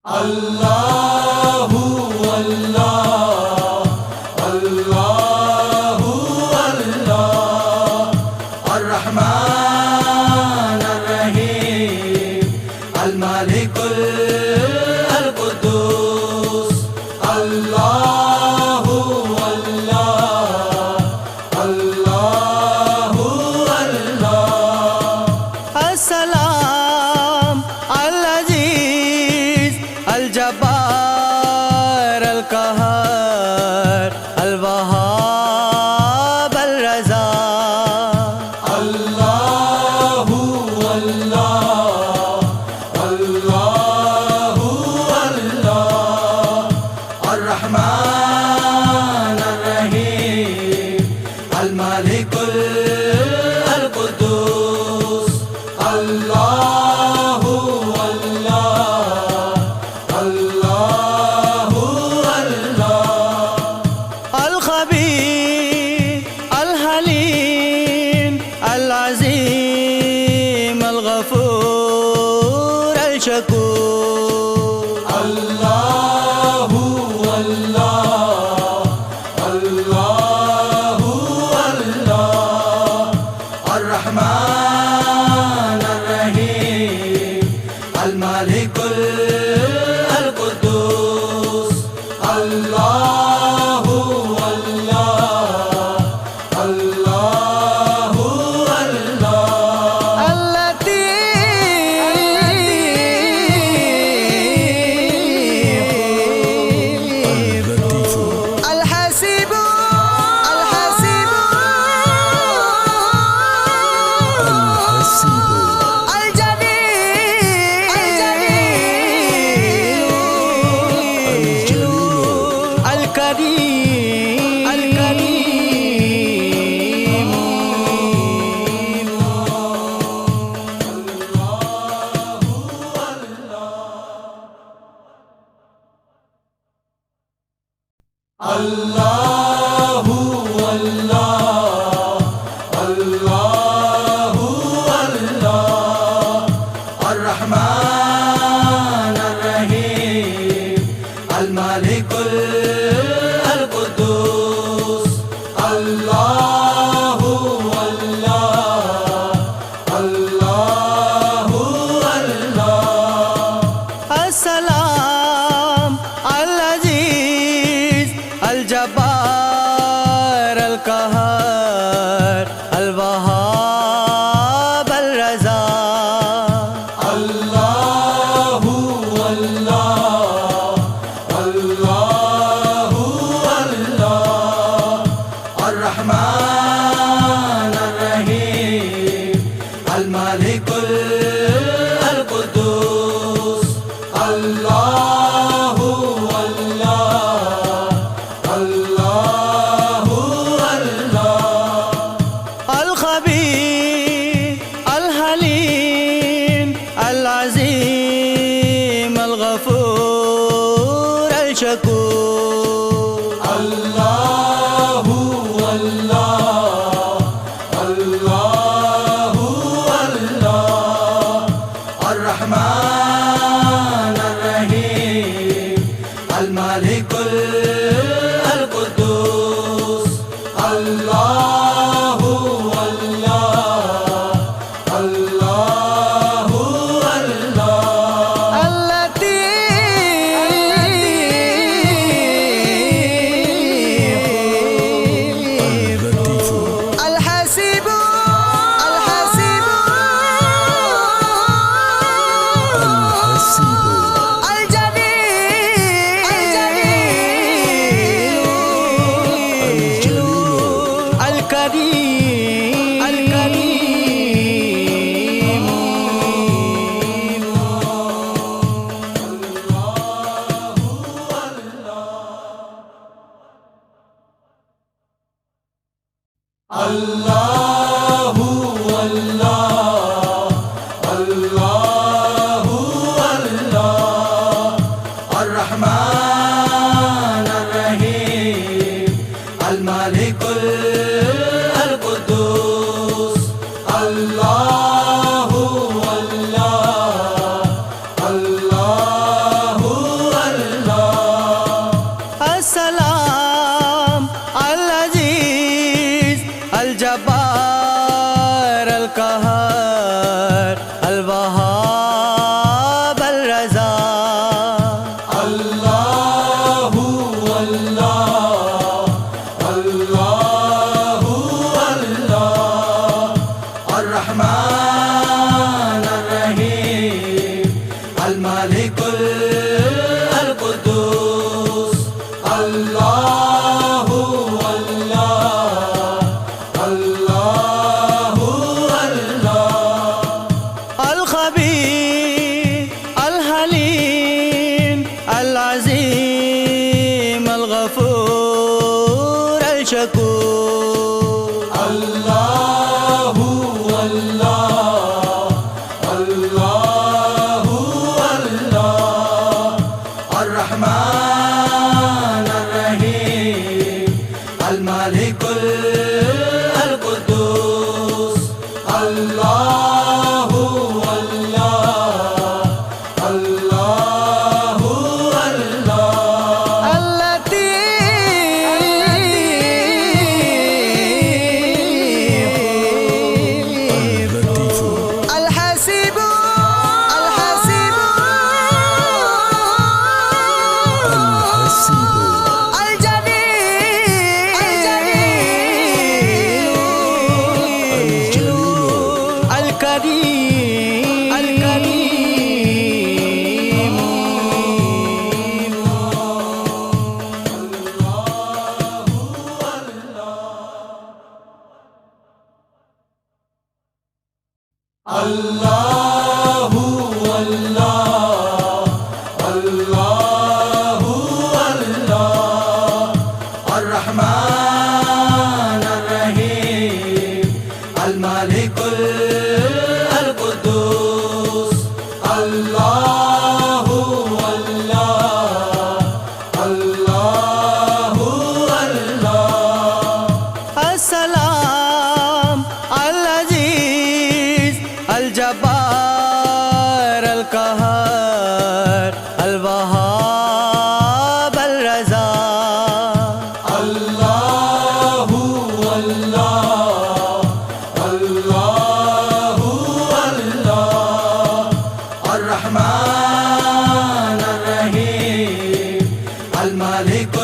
अल्लाहु अल्लाह अल्लाहु अल्लाह अर्रहमान अर्रहीम अल-मालिकुल अल-कुद्दूस अल्लाहु अल्लाह अल्लाहु अल्लाह अस्सलाम अल-अज़ीज़ अल-जब्बार अल-क़हार अल-वहाब अल-रज़ा अल्लाहु अल्लाह अल्लाहु अल्लाह अर्रहमान अर्रहीम अल-मालिकुल अल-कुद्दूस अल्लाहु अल्लाह अल्लाहु अल्लाह अल-ख़बीर अल-हलीम अल-अज़ीम अल-गफ़ूर अल-शकूर अल्लाहु अल्लाह अल्लाहु अल्लाह अर्रहमान अर्रहीम अल-मालिकुल अल-कुद्दूस अल्लाहु अल्लाह अल्लाहु अल्लाह अल-लतीफ़ अल-हसीब अल-हसीब अल-जलील अल-करीम अल-करीम अल्लाहु अल्लाह अल्लाहु अल्लाह अर्रहमान अर्रहीम अल-मालिकुल अल-कुद्दूस अल्लाहु अल्लाह अल्लाहु अल्लाह अस्सलाम अल-अज़ीज़ अल-जब्बार अल-क़हार अल-वहाब अल-रज़ा अल्लाहु अल्लाह अल्लाहु अल्लाह अर्रहमान अर्रहीम अल-मालिकुल अल-कुद्दूस अल्लाहु अल्लाह अल्लाहु अल्लाह अल-ख़बीर अल-हलीम अल-अज़ीम अल-गफ़ूर अल-शकूर अल्लाहु अल्लाह अल्लाहु अल्लाह अर्रहमान अर्रहीम अल-मालिकुल अल-कुद्दूस अल्लाहु अल्लाह अल्लाहु अल्लाह अल-लतीफ़ القدوس الله الله الله الله الخبير الحليم العظيم الغفور الشكور الله الله الله الله الرحمن الرحيم الملك القدوس الله الله الله الله اللطيف الحسيب الله الله الله الله الرحمن الرحيم الملك القدوس الله الله الله الله السلام العزيز الجبار القهار الوهاب الرزاق الله الله الله الله الرحمن الرحيم الملك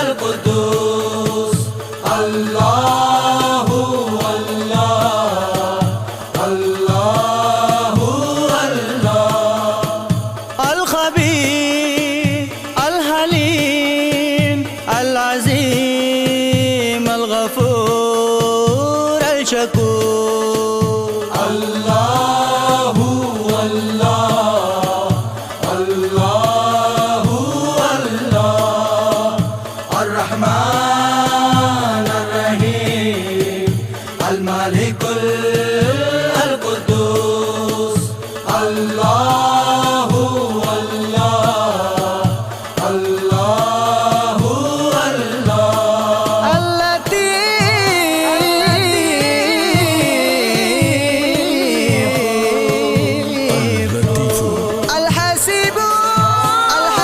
القدوس الله الله الله الله الخبير الحليم العظيم الغفور الشكور الله الله الله الله الرحمن الرحيم الملك القدوس الله الله الله الله اللطيف الحسيب الله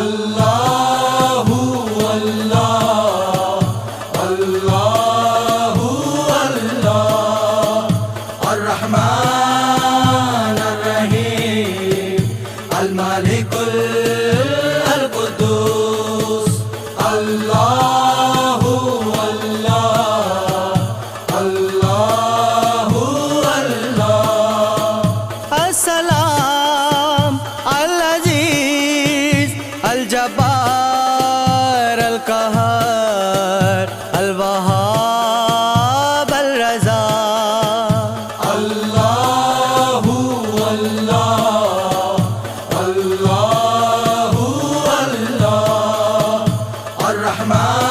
الله الله الله الرحمن الرحيم الملك القدوس الله الله الله الله السلام العزيز الجبار القهار الوهاب الرزاق الله الله الله الله الرحمن